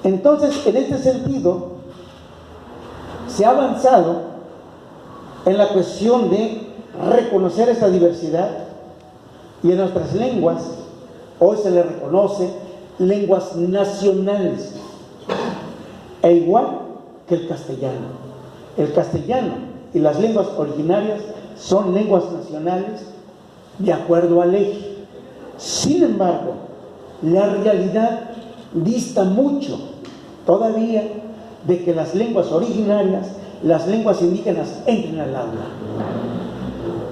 Entonces, en este sentido, se ha avanzado en la cuestión de reconocer esa diversidad, y en nuestras lenguas hoy se le reconoce lenguas nacionales, e igual que el castellano. El castellano y las lenguas originarias son lenguas nacionales de acuerdo a ley. Sin embargo, la realidad dista mucho todavía de que las lenguas originarias, las lenguas indígenas, entren al aula,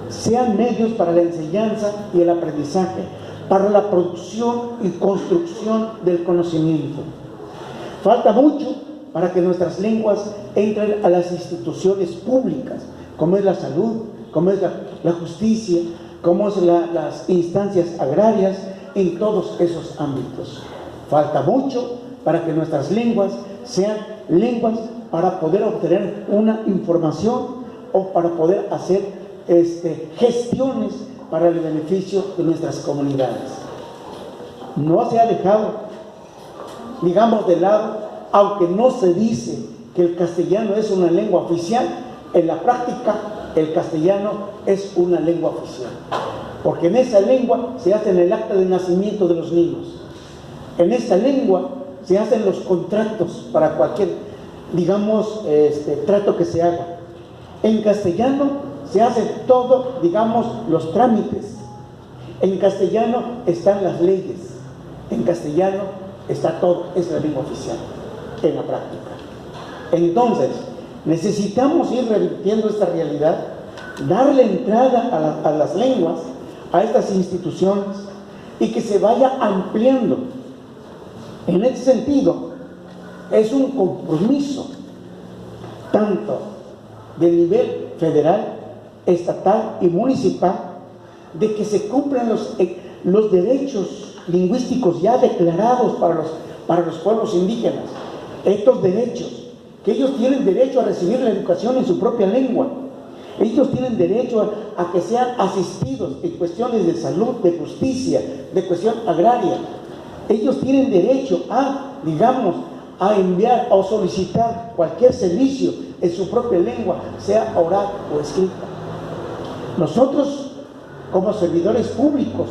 sean medios para la enseñanza y el aprendizaje, para la producción y construcción del conocimiento. Falta mucho para que nuestras lenguas entren a las instituciones públicas, como es la salud, como es la justicia, como es las instancias agrarias, en todos esos ámbitos. Falta mucho para que nuestras lenguas sean lenguas para poder obtener una información o para poder hacer gestiones para el beneficio de nuestras comunidades. No se ha dejado, digamos, de lado, aunque no se dice que el castellano es una lengua oficial, en la práctica el castellano es una lengua oficial, porque en esa lengua se hace el acta de nacimiento de los niños, en esa lengua se hacen los contratos para cualquier, digamos, trato que se haga. En castellano se hace todo, digamos, los trámites. En castellano están las leyes, en castellano está todo, es la lengua oficial en la práctica. Entonces, necesitamos ir revirtiendo esta realidad, darle entrada a las lenguas, a estas instituciones, y que se vaya ampliando. En ese sentido, es un compromiso tanto del nivel federal, estatal y municipal, de que se cumplan los derechos lingüísticos ya declarados para los pueblos indígenas. Estos derechos, que ellos tienen derecho a recibir la educación en su propia lengua, ellos tienen derecho a que sean asistidos en cuestiones de salud, de justicia, de cuestión agraria. Ellos tienen derecho a, digamos, a enviar o solicitar cualquier servicio en su propia lengua, sea oral o escrita. Nosotros, como servidores públicos,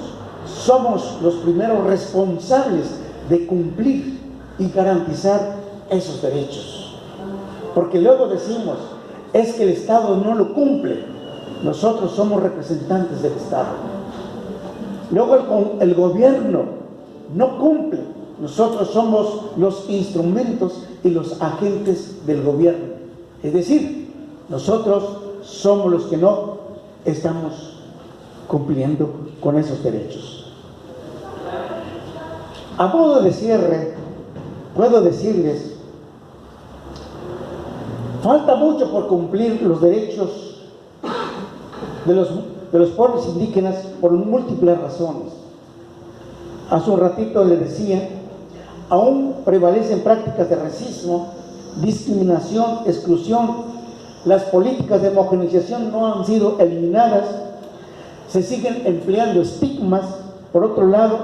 somos los primeros responsables de cumplir y garantizar esos derechos. Porque luego decimos, es que el Estado no lo cumple. Nosotros somos representantes del Estado. Luego el gobierno no cumple. Nosotros somos los instrumentos y los agentes del gobierno. Es decir, nosotros somos los que no estamos cumpliendo con esos derechos. A modo de cierre, puedo decirles, falta mucho por cumplir los derechos de los pueblos indígenas por múltiples razones. Hace un ratito le decía, aún prevalecen prácticas de racismo, discriminación, exclusión. Las políticas de homogeneización no han sido eliminadas, se siguen empleando estigmas. Por otro lado,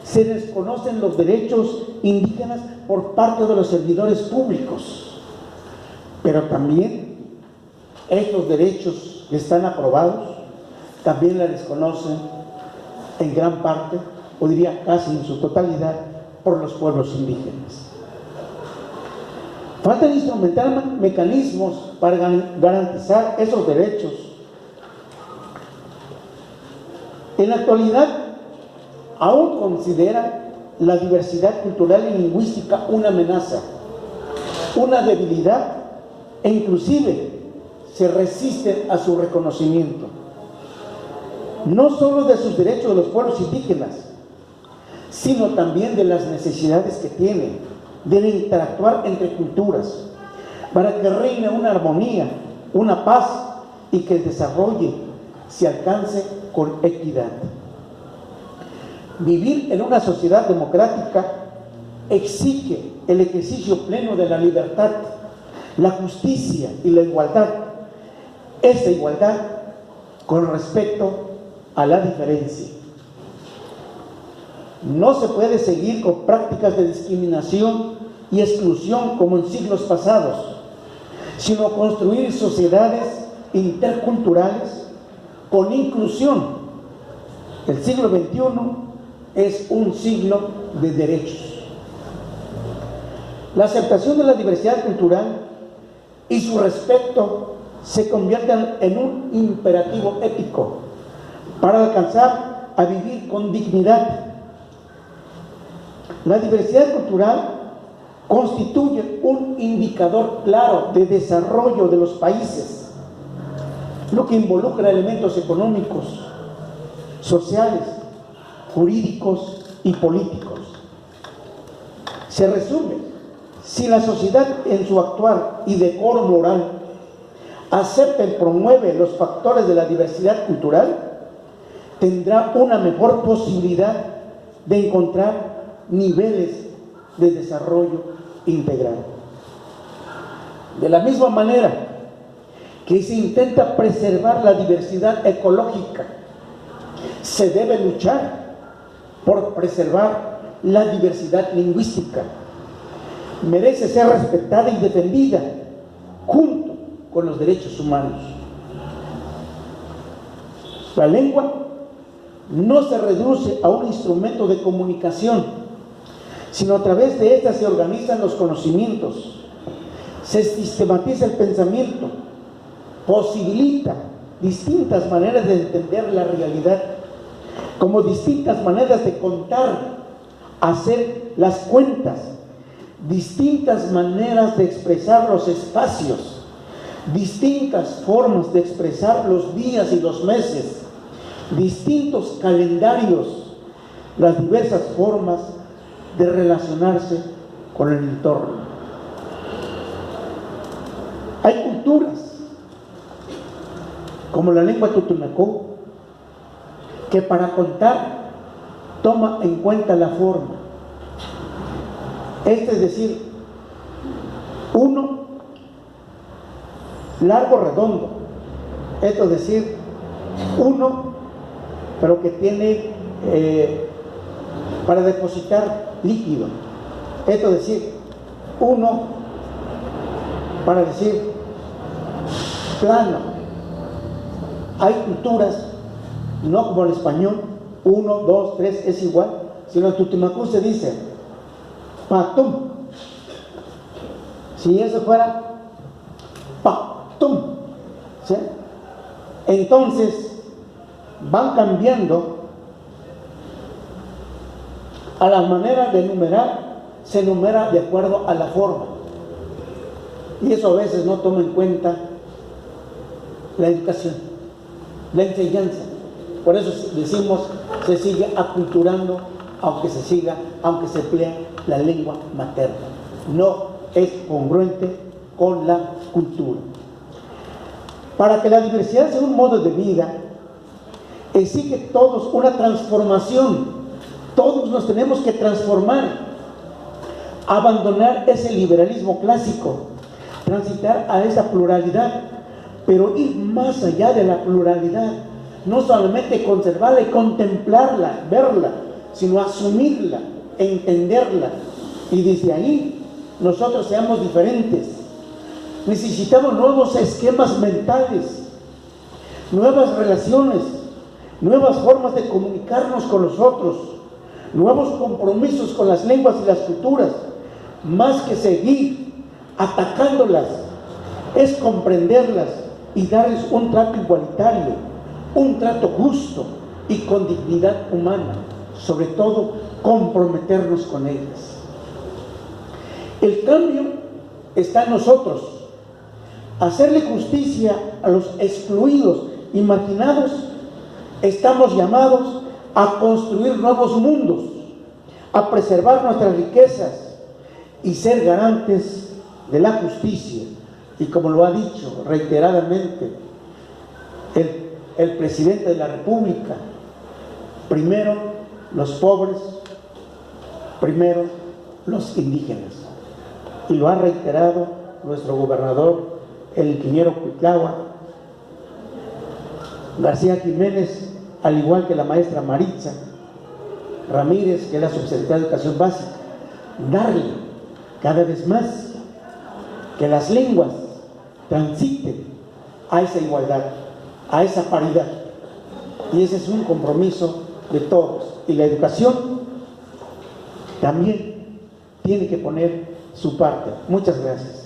se desconocen los derechos indígenas por parte de los servidores públicos, pero también estos derechos que están aprobados también la desconocen en gran parte, o diría casi en su totalidad, por los pueblos indígenas. Falta instrumentar mecanismos para garantizar esos derechos. En la actualidad, aún considera la diversidad cultural y lingüística una amenaza, una debilidad, e inclusive se resisten a su reconocimiento. No solo de sus derechos de los pueblos indígenas, sino también de las necesidades que tienen, de interactuar entre culturas, para que reine una armonía, una paz, y que el desarrollo se alcance con equidad. Vivir en una sociedad democrática exige el ejercicio pleno de la libertad, la justicia y la igualdad. Esa igualdad con respecto a la diferencia. No se puede seguir con prácticas de discriminación y exclusión como en siglos pasados, sino construir sociedades interculturales con inclusión. El siglo XXI es un siglo de derechos. La aceptación de la diversidad cultural y su respeto se convierten en un imperativo ético para alcanzar a vivir con dignidad. La diversidad cultural constituye un indicador claro de desarrollo de los países, lo que involucra elementos económicos, sociales, jurídicos y políticos. Se resume: si la sociedad en su actuar y decoro moral acepta y promueve los factores de la diversidad cultural, tendrá una mejor posibilidad de encontrar niveles de desarrollo integral. De la misma manera que se intenta preservar la diversidad ecológica, se debe luchar por preservar la diversidad lingüística. Merece ser respetada y defendida junto con los derechos humanos. La lengua no se reduce a un instrumento de comunicación, sino a través de esta se organizan los conocimientos, se sistematiza el pensamiento, posibilita distintas maneras de entender la realidad, como distintas maneras de contar, hacer las cuentas, distintas maneras de expresar los espacios, distintas formas de expresar los días y los meses, distintos calendarios, las diversas formas de relacionarse con el entorno. Hay culturas, como la lengua Totonaco, que para contar toma en cuenta la forma. Es decir, uno largo, redondo. Esto es decir, uno, pero que tiene para depositar líquido. Esto es decir, uno para decir plano. Hay culturas, no como el español, 1, 2, 3 es igual, sino en Totonaco se dice patum. Si eso fuera patum, ¿sí? Entonces van cambiando a la manera de numerar, se numera de acuerdo a la forma, y eso a veces no toma en cuenta la educación, la enseñanza. Por eso decimos, se sigue aculturando, aunque se emplea la lengua materna. No es congruente con la cultura. Para que la diversidad sea un modo de vida, exige todos una transformación. Todos nos tenemos que transformar, abandonar ese liberalismo clásico, transitar a esa pluralidad, pero ir más allá de la pluralidad, no solamente conservarla y contemplarla, verla, sino asumirla, entenderla, y desde ahí nosotros seamos diferentes. Necesitamos nuevos esquemas mentales, nuevas relaciones, nuevas formas de comunicarnos con los otros, nuevos compromisos con las lenguas y las culturas. Más que seguir atacándolas, es comprenderlas y darles un trato igualitario, un trato justo y con dignidad humana. Sobre todo, comprometernos con ellas. El cambio está en nosotros. Hacerle justicia a los excluidos y marginados. Estamos llamados a construir nuevos mundos, a preservar nuestras riquezas y ser garantes de la justicia. Y como lo ha dicho reiteradamente el presidente de la República, primero los pobres, primero los indígenas. Y lo ha reiterado nuestro gobernador, el ingeniero Cuitlahua García Jiménez, al igual que la maestra Maritza Ramírez, que es la subsecretaria de Educación Básica. Darle cada vez más que las lenguas transiten a esa igualdad, a esa paridad. Y ese es un compromiso de todos. Y la educación también tiene que poner su parte. Muchas gracias.